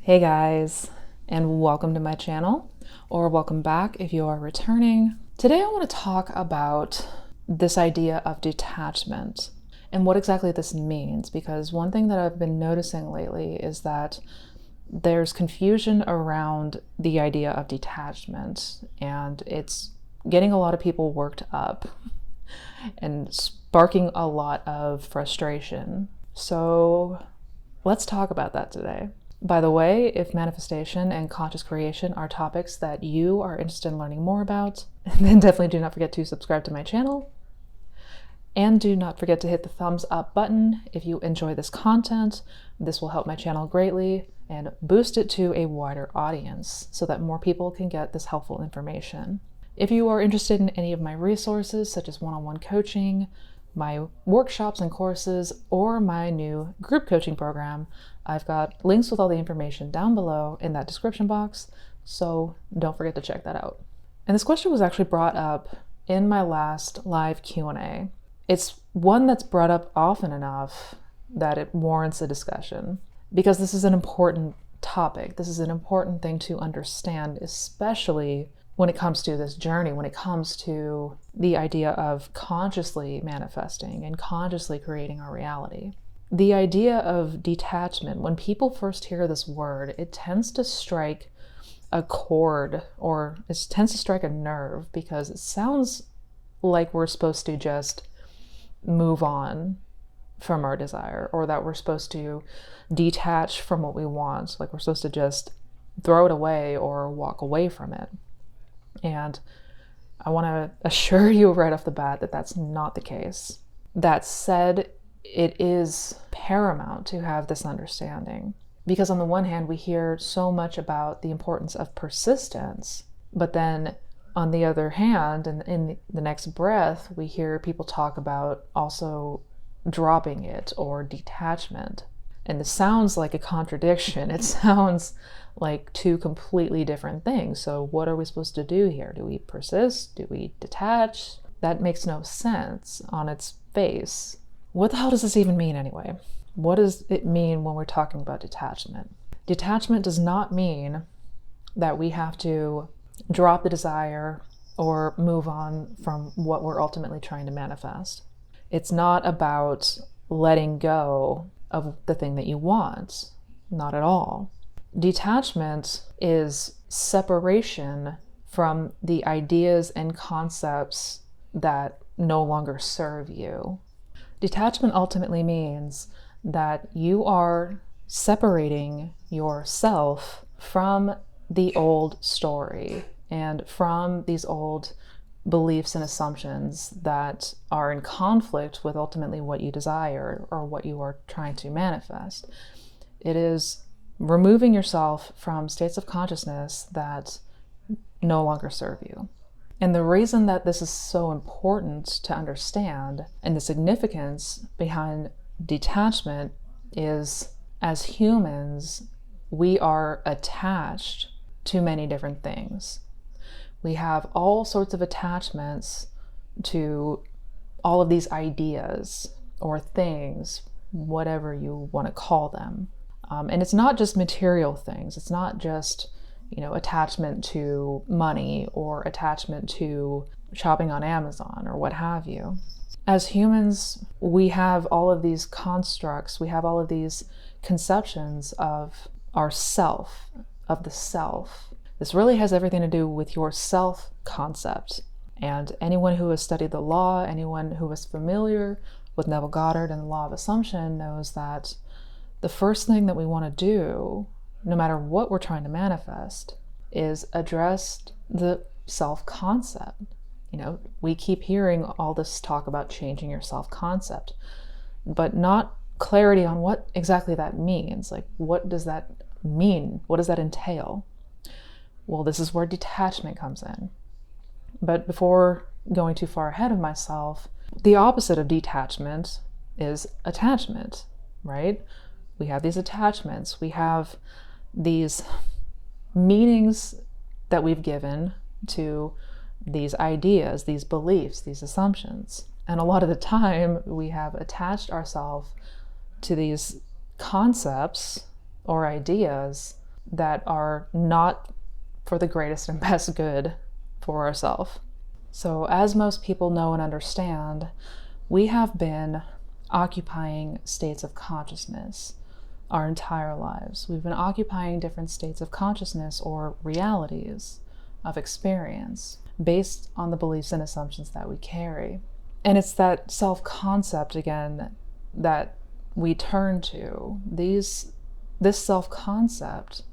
Hey guys, and welcome to my channel, or welcome back if you are returning. Today I want to talk about this idea of detachment and what exactly this means, because one thing that I've been noticing lately is that there's confusion around the idea of detachment, and it's getting a lot of people worked up and sparking a lot of frustration. So let's talk about that today. By the way, if manifestation and conscious creation are topics that you are interested in learning more about, then definitely do not forget to subscribe to my channel. And do not forget to hit the thumbs up button if you enjoy this content. This will help my channel greatly and boost it to a wider audience so that more people can get this helpful information. If you are interested in any of my resources, such as one-on-one coaching, my workshops and courses, or my new group coaching program, I've got links with all the information down below in that description box, so don't forget to check that out. And this question was actually brought up in my last live Q&A. It's one that's brought up often enough that it warrants a discussion, because this is an important topic. This is an important thing to understand, especially when it comes to this journey, when it comes to the idea of consciously manifesting and consciously creating our reality. The idea of detachment, when people first hear this word, it tends to strike a chord, or it tends to strike a nerve, because it sounds like we're supposed to just move on from our desire, or that we're supposed to detach from what we want, like we're supposed to just throw it away or walk away from it. And I want to assure you right off the bat that that's not the case. That said, it is paramount to have this understanding, because on the one hand, we hear so much about the importance of persistence, but then on the other hand, and in the next breath, we hear people talk about also dropping it or detachment. And it sounds like a contradiction. It sounds like two completely different things. So what are we supposed to do here? Do we persist? Do we detach? That makes no sense on its face. What the hell does this even mean anyway? What does it mean when we're talking about detachment? Detachment does not mean that we have to drop the desire or move on from what we're ultimately trying to manifest. It's not about letting go of the thing that you want. Not at all. Detachment is separation from the ideas and concepts that no longer serve you. Detachment ultimately means that you are separating yourself from the old story and from these old beliefs and assumptions that are in conflict with ultimately what you desire or what you are trying to manifest. It is removing yourself from states of consciousness that no longer serve you. And the reason that this is so important to understand, and the significance behind detachment, is as humans, we are attached to many different things. We have all sorts of attachments to all of these ideas or things, whatever you want to call them. And it's not just material things. It's not just attachment to money or attachment to shopping on Amazon or what have you. As humans, we have all of these constructs, we have all of these conceptions of our self, of the self. This really has everything to do with your self concept. And anyone who has studied the law, anyone who is familiar with Neville Goddard and the law of assumption, knows that the first thing that we want to do, no matter what we're trying to manifest, is address the self-concept. We keep hearing all this talk about changing your self-concept, but not clarity on what exactly that means. Like, what does that mean? What does that entail? Well, this is where detachment comes in. But before going too far ahead of myself, the opposite of detachment is attachment, right? We have these attachments. We have these meanings that we've given to these ideas, these beliefs, these assumptions. And a lot of the time, we have attached ourselves to these concepts or ideas that are not for the greatest and best good for ourselves. So as most people know and understand, we have been occupying states of consciousness our entire lives. We've been occupying different states of consciousness or realities of experience based on the beliefs and assumptions that we carry. And it's that self-concept again that we turn to. This self-concept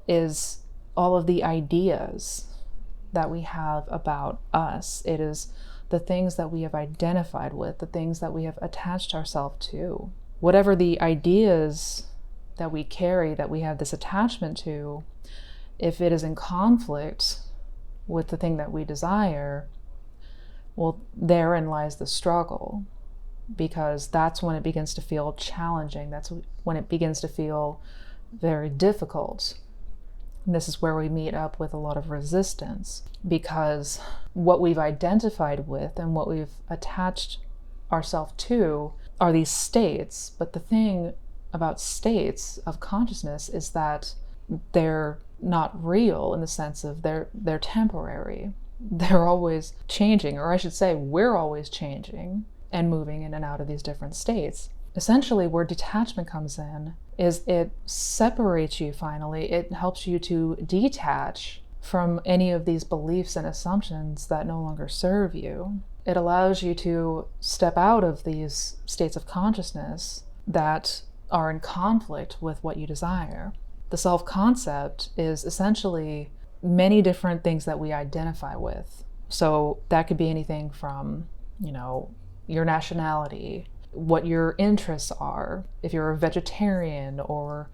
is all of the ideas that we have about us. It is the things that we have identified with, the things that we have attached ourselves to. Whatever the ideas that we carry, that we have this attachment to, if it is in conflict with the thing that we desire, well, therein lies the struggle, because that's when it begins to feel challenging. That's when it begins to feel very difficult. And this is where we meet up with a lot of resistance, because what we've identified with and what we've attached ourselves to are these states. But the thing about states of consciousness is that they're not real, in the sense of they're temporary. They're always changing, or I should say, we're always changing and moving in and out of these different states. Essentially, where detachment comes in is it separates you finally. It helps you to detach from any of these beliefs and assumptions that no longer serve you. It allows you to step out of these states of consciousness that are in conflict with what you desire. The self-concept is essentially many different things that we identify with. So that could be anything from, your nationality, what your interests are, if you're a vegetarian, or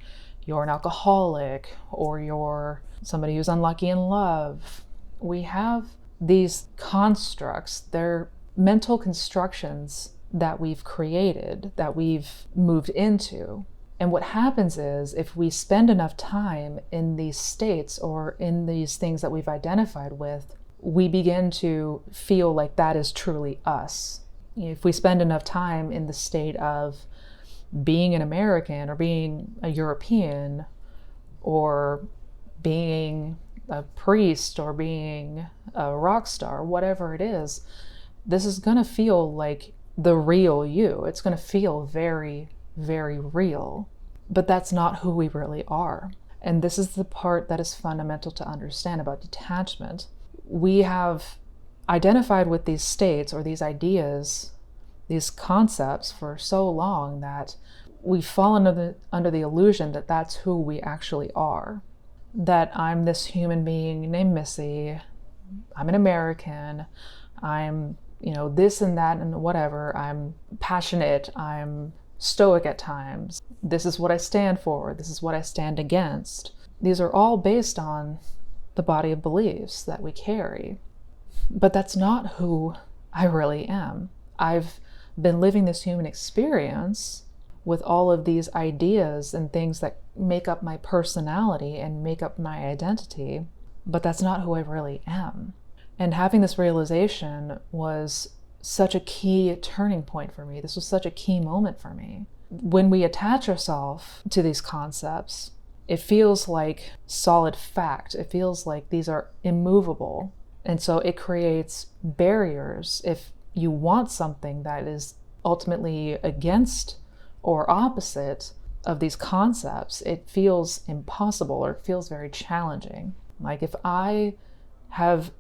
you're an alcoholic, or you're somebody who's unlucky in love. We have these constructs. They're mental constructions that we've created, that we've moved into. And what happens is, if we spend enough time in these states or in these things that we've identified with, we begin to feel like that is truly us. If we spend enough time in the state of being an American, or being a European, or being a priest, or being a rock star, whatever it is, this is going to feel like the real you. It's going to feel very, very real. But that's not who we really are. And this is the part that is fundamental to understand about detachment. We have identified with these states or these ideas, these concepts for so long that we fall under the illusion that that's who we actually are. That I'm this human being named Missy, I'm an American, I'm, this and that and whatever, I'm passionate, I'm stoic at times, this is what I stand for, this is what I stand against. These are all based on the body of beliefs that we carry. But that's not who I really am. I've been living this human experience with all of these ideas and things that make up my personality and make up my identity, but that's not who I really am. And having this realization was such a key turning point for me. This was such a key moment for me. When we attach ourselves to these concepts, it feels like solid fact. It feels like these are immovable. And so it creates barriers. If you want something that is ultimately against or opposite of these concepts, it feels impossible, or it feels very challenging. Like if I have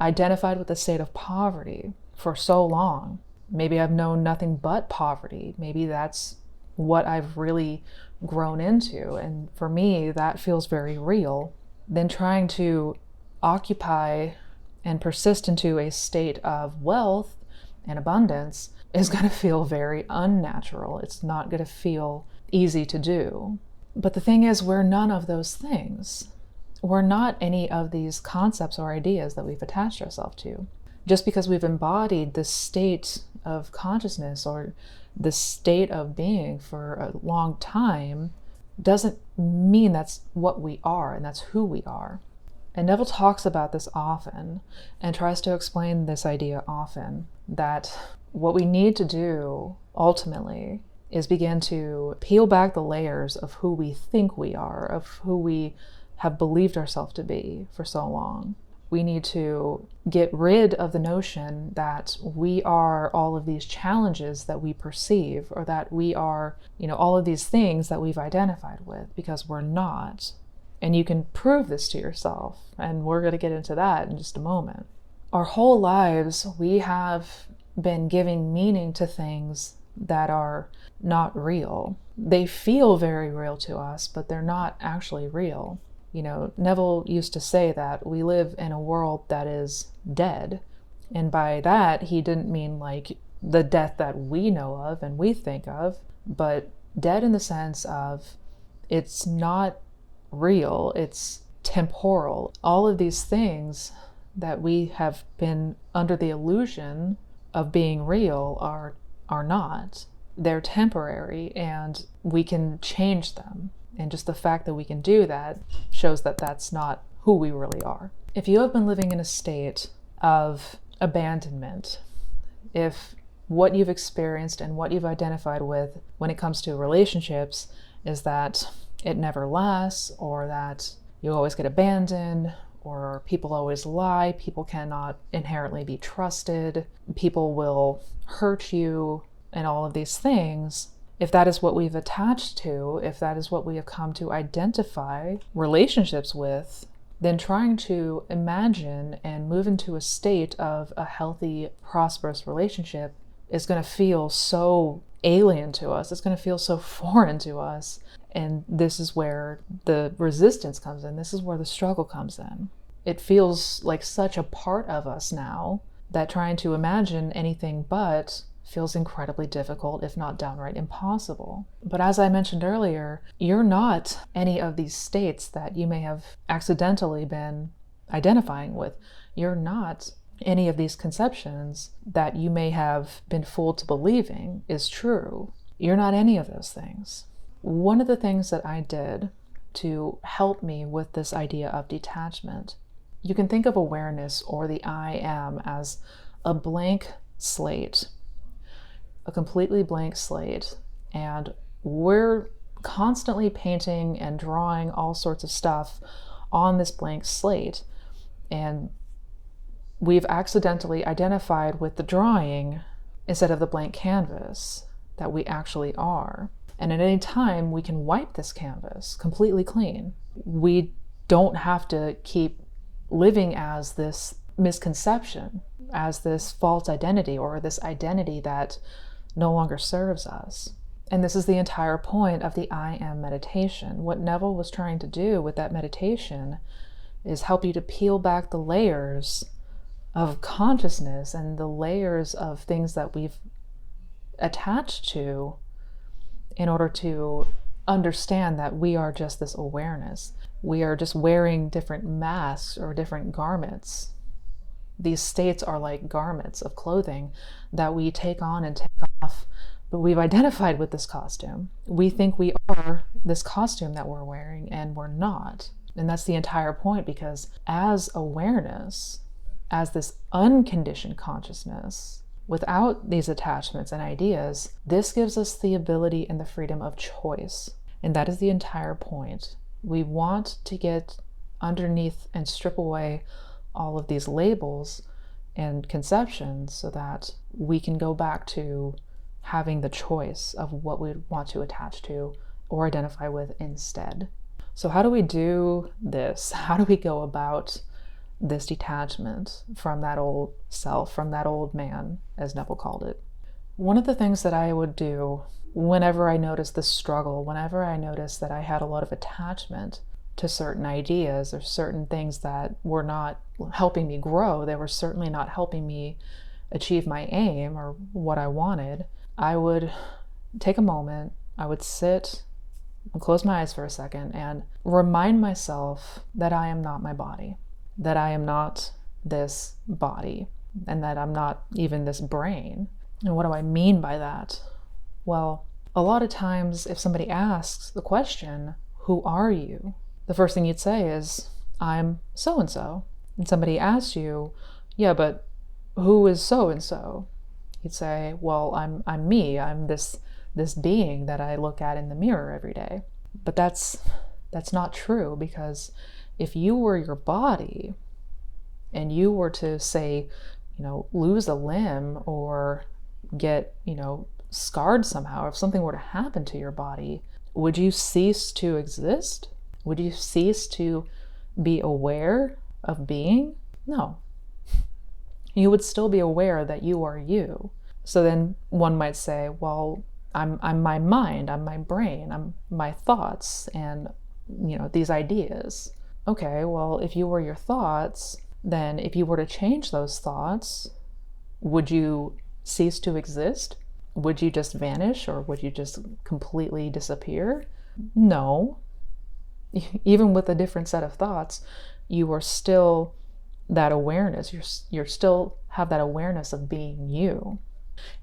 identified with the state of poverty for so long, maybe I've known nothing but poverty. Maybe that's what I've really grown into. And for me, that feels very real. Then trying to occupy and persist into a state of wealth and abundance is going to feel very unnatural. It's not going to feel easy to do. But the thing is, we're none of those things. We're not any of these concepts or ideas that we've attached ourselves to. Just because we've embodied this state of consciousness or this state of being for a long time doesn't mean that's what we are and that's who we are. And Neville talks about this often and tries to explain this idea often, that what we need to do ultimately is begin to peel back the layers of who we think we are, of who we have believed ourselves to be for so long. We need to get rid of the notion that we are all of these challenges that we perceive, or that we are, all of these things that we've identified with, because we're not. And you can prove this to yourself, and we're going to get into that in just a moment. Our whole lives, we have been giving meaning to things that are not real. They feel very real to us, but they're not actually real. Neville used to say that we live in a world that is dead. And by that, he didn't mean like the death that we know of and we think of, but dead in the sense of it's not real, it's temporal. All of these things that we have been under the illusion of being real are not. They're temporary, and we can change them. And just the fact that we can do that shows that that's not who we really are. If you have been living in a state of abandonment, if what you've experienced and what you've identified with when it comes to relationships is that it never lasts, or that you always get abandoned, or people always lie, people cannot inherently be trusted, people will hurt you, and all of these things, if that is what we've attached to, if that is what we have come to identify relationships with, then trying to imagine and move into a state of a healthy, prosperous relationship is going to feel so alien to us. It's going to feel so foreign to us. And this is where the resistance comes in. This is where the struggle comes in. It feels like such a part of us now that trying to imagine anything but feels incredibly difficult, if not downright impossible. But as I mentioned earlier, you're not any of these states that you may have accidentally been identifying with. You're not any of these conceptions that you may have been fooled to believing is true. You're not any of those things. One of the things that I did to help me with this idea of detachment, you can think of awareness, or the I am, as a blank slate. A completely blank slate, and we're constantly painting and drawing all sorts of stuff on this blank slate, and we've accidentally identified with the drawing instead of the blank canvas that we actually are. And at any time we can wipe this canvas completely clean. We don't have to keep living as this misconception, as this false identity, or this identity that no longer serves us. And this is the entire point of the I am meditation. What Neville was trying to do with that meditation is help you to peel back the layers of consciousness and the layers of things that we've attached to, in order to understand that we are just this awareness. We are just wearing different masks or different garments. These states are like garments of clothing that we take on and take off, but we've identified with this costume. We think we are this costume that we're wearing, and we're not. And that's the entire point, because as awareness, as this unconditioned consciousness, without these attachments and ideas, this gives us the ability and the freedom of choice. And that is the entire point. We want to get underneath and strip away all of these labels and conceptions so that we can go back to having the choice of what we want to attach to or identify with instead. So how do we do this? How do we go about this detachment from that old self, from that old man, as Neville called it? One of the things that I would do whenever I noticed this struggle, whenever I noticed that I had a lot of attachment to certain ideas or certain things that were not helping me grow, they were certainly not helping me achieve my aim or what I wanted, I would take a moment, I would sit and close my eyes for a second and remind myself that I am not my body, that I am not this body, and that I'm not even this brain. And what do I mean by that? Well, a lot of times if somebody asks the question, who are you? The first thing you'd say is, I'm so-and-so. And somebody asks you, yeah, but who is so-and-so? You'd say, well, I'm me. I'm this this being that I look at in the mirror every day. But that's not true, because if you were your body and you were to say, lose a limb or get, scarred somehow, if something were to happen to your body, would you cease to exist? Would you cease to be aware of being? No. You would still be aware that you are you. So then one might say, well, I'm my mind, I'm my brain, I'm my thoughts, and these ideas. Okay, well, if you were your thoughts, then if you were to change those thoughts, would you cease to exist? Would you just vanish, or would you just completely disappear? No. Even with a different set of thoughts, you are still that awareness. You're still have that awareness of being you.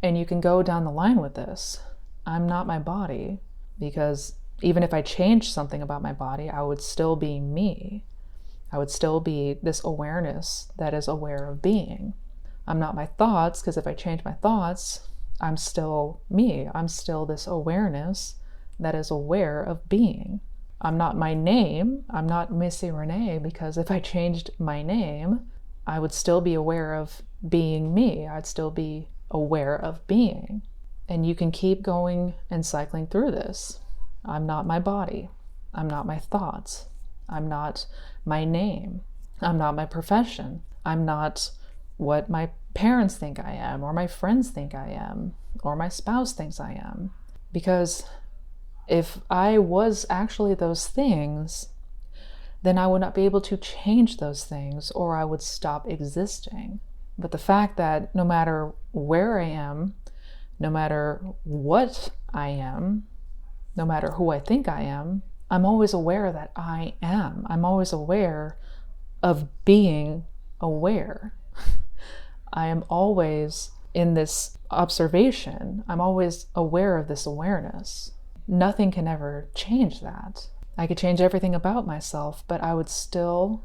And you can go down the line with this. I'm not my body, because even if I changed something about my body, I would still be me. I would still be this awareness that is aware of being. I'm not my thoughts, because if I change my thoughts, I'm still me. I'm still this awareness that is aware of being. I'm not my name. I'm not Missy Renee, because if I changed my name, I would still be aware of being me. I'd still be aware of being. And you can keep going and cycling through this. I'm not my body. I'm not my thoughts. I'm not my name. I'm not my profession. I'm not what my parents think I am, or my friends think I am, or my spouse thinks I am. Because if I was actually those things, then I would not be able to change those things, or I would stop existing. But the fact that no matter where I am, no matter what I am, no matter who I think I am, I'm always aware that I am. I'm always aware of being aware. I am always in this observation. I'm always aware of this awareness. Nothing can ever change that. I could change everything about myself, but I would still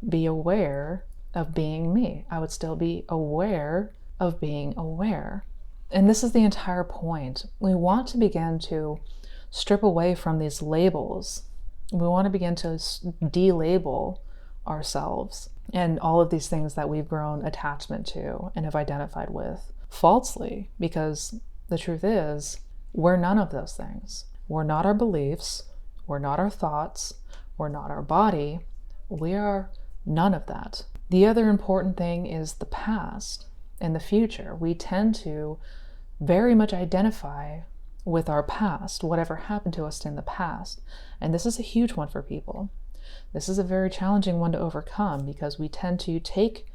be aware of being me. I would still be aware of being aware. And this is the entire point. We want to begin to strip away from these labels. We want to begin to de-label ourselves and all of these things that we've grown attachment to and have identified with falsely, because the truth is, we're none of those things. We're not our beliefs. We're not our thoughts. We're not our body. We are none of that. The other important thing is the past and the future. We tend to very much identify with our past, whatever happened to us in the past. And this is a huge one for people. This is a very challenging one to overcome, because we tend to take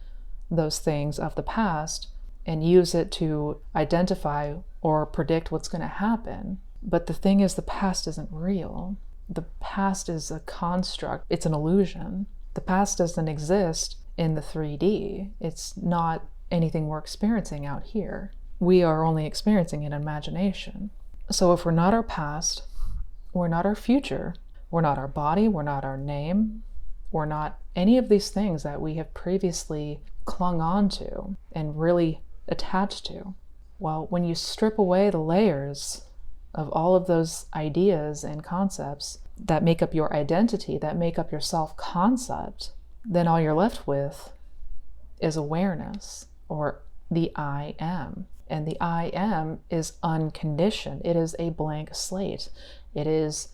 those things of the past and use it to identify or predict what's going to happen. But the thing is, the past isn't real. The past is a construct. It's an illusion. The past doesn't exist in the 3D. It's not anything we're experiencing out here. We are only experiencing an imagination. So if we're not our past, we're not our future, we're not our body, we're not our name, we're not any of these things that we have previously clung on to and really attached to. Well, when you strip away the layers of all of those ideas and concepts that make up your identity, that make up your self-concept, then all you're left with is awareness, or the I am. And the I am is unconditioned. It is a blank slate. It is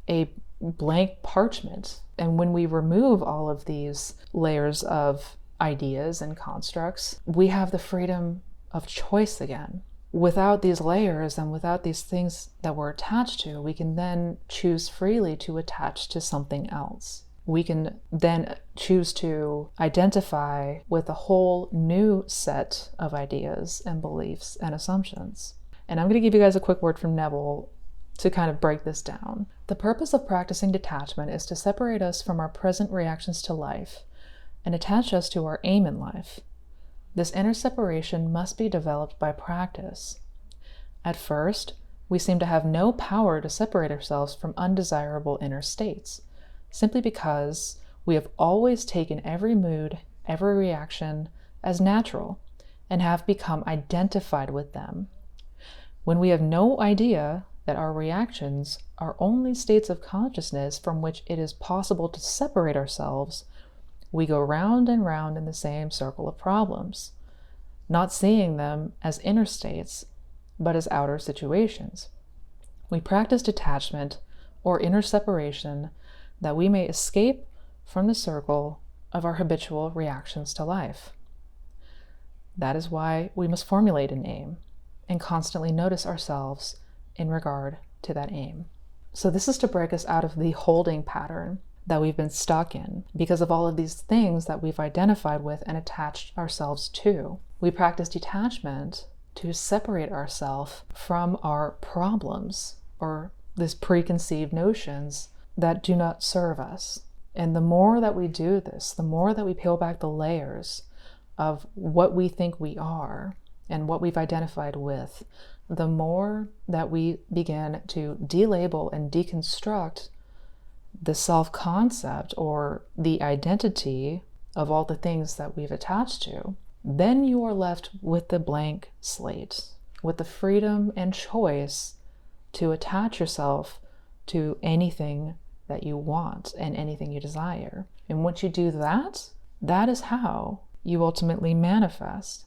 a blank parchment. And when we remove all of these layers of ideas and constructs, we have the freedom of choice again. Without these layers and without these things that we're attached to, we can then choose freely to attach to something else. We can then choose to identify with a whole new set of ideas and beliefs and assumptions. And I'm going to give you guys a quick word from Neville to kind of break this down. The purpose of practicing detachment is to separate us from our present reactions to life and attach us to our aim in life. This inner separation must be developed by practice. At first, we seem to have no power to separate ourselves from undesirable inner states, simply because we have always taken every mood, every reaction as natural, and have become identified with them. When we have no idea that our reactions are only states of consciousness from which it is possible to separate ourselves, we go round and round in the same circle of problems, not seeing them as inner states, but as outer situations. We practice detachment or inner separation that we may escape from the circle of our habitual reactions to life. That is why we must formulate an aim and constantly notice ourselves in regard to that aim. So this is to break us out of the holding pattern that we've been stuck in because of all of these things that we've identified with and attached ourselves to. We practice detachment to separate ourselves from our problems or these preconceived notions that do not serve us. And the more that we do this, the more that we peel back the layers of what we think we are and what we've identified with, the more that we begin to delabel and deconstruct the self-concept or the identity of all the things that we've attached to, then you are left with the blank slate, with the freedom and choice to attach yourself to anything that you want and anything you desire. And once you do that, that is how you ultimately manifest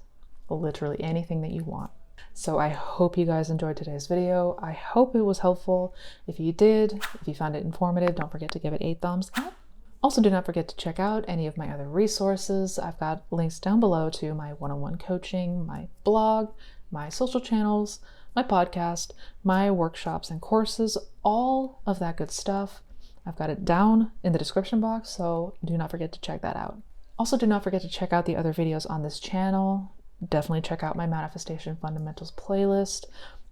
literally anything that you want. So I hope you guys enjoyed today's video. I hope it was helpful. If you did, if you found it informative, don't forget to give it a thumbs up. Also, do not forget to check out any of my other resources. I've got links down below to my one-on-one coaching, my blog, my social channels, my podcast, my workshops and courses, all of that good stuff. I've got it down in the description box, so do not forget to check that out. Also, do not forget to check out the other videos on this channel. Definitely check out my Manifestation Fundamentals playlist.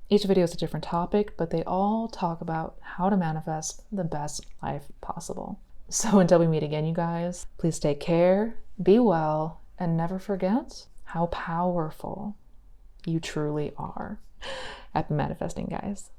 Each video is a different topic, but they all talk about how to manifest the best life possible. So until we meet again, you guys, please take care, be well, and never forget how powerful you truly are. Happy manifesting, guys.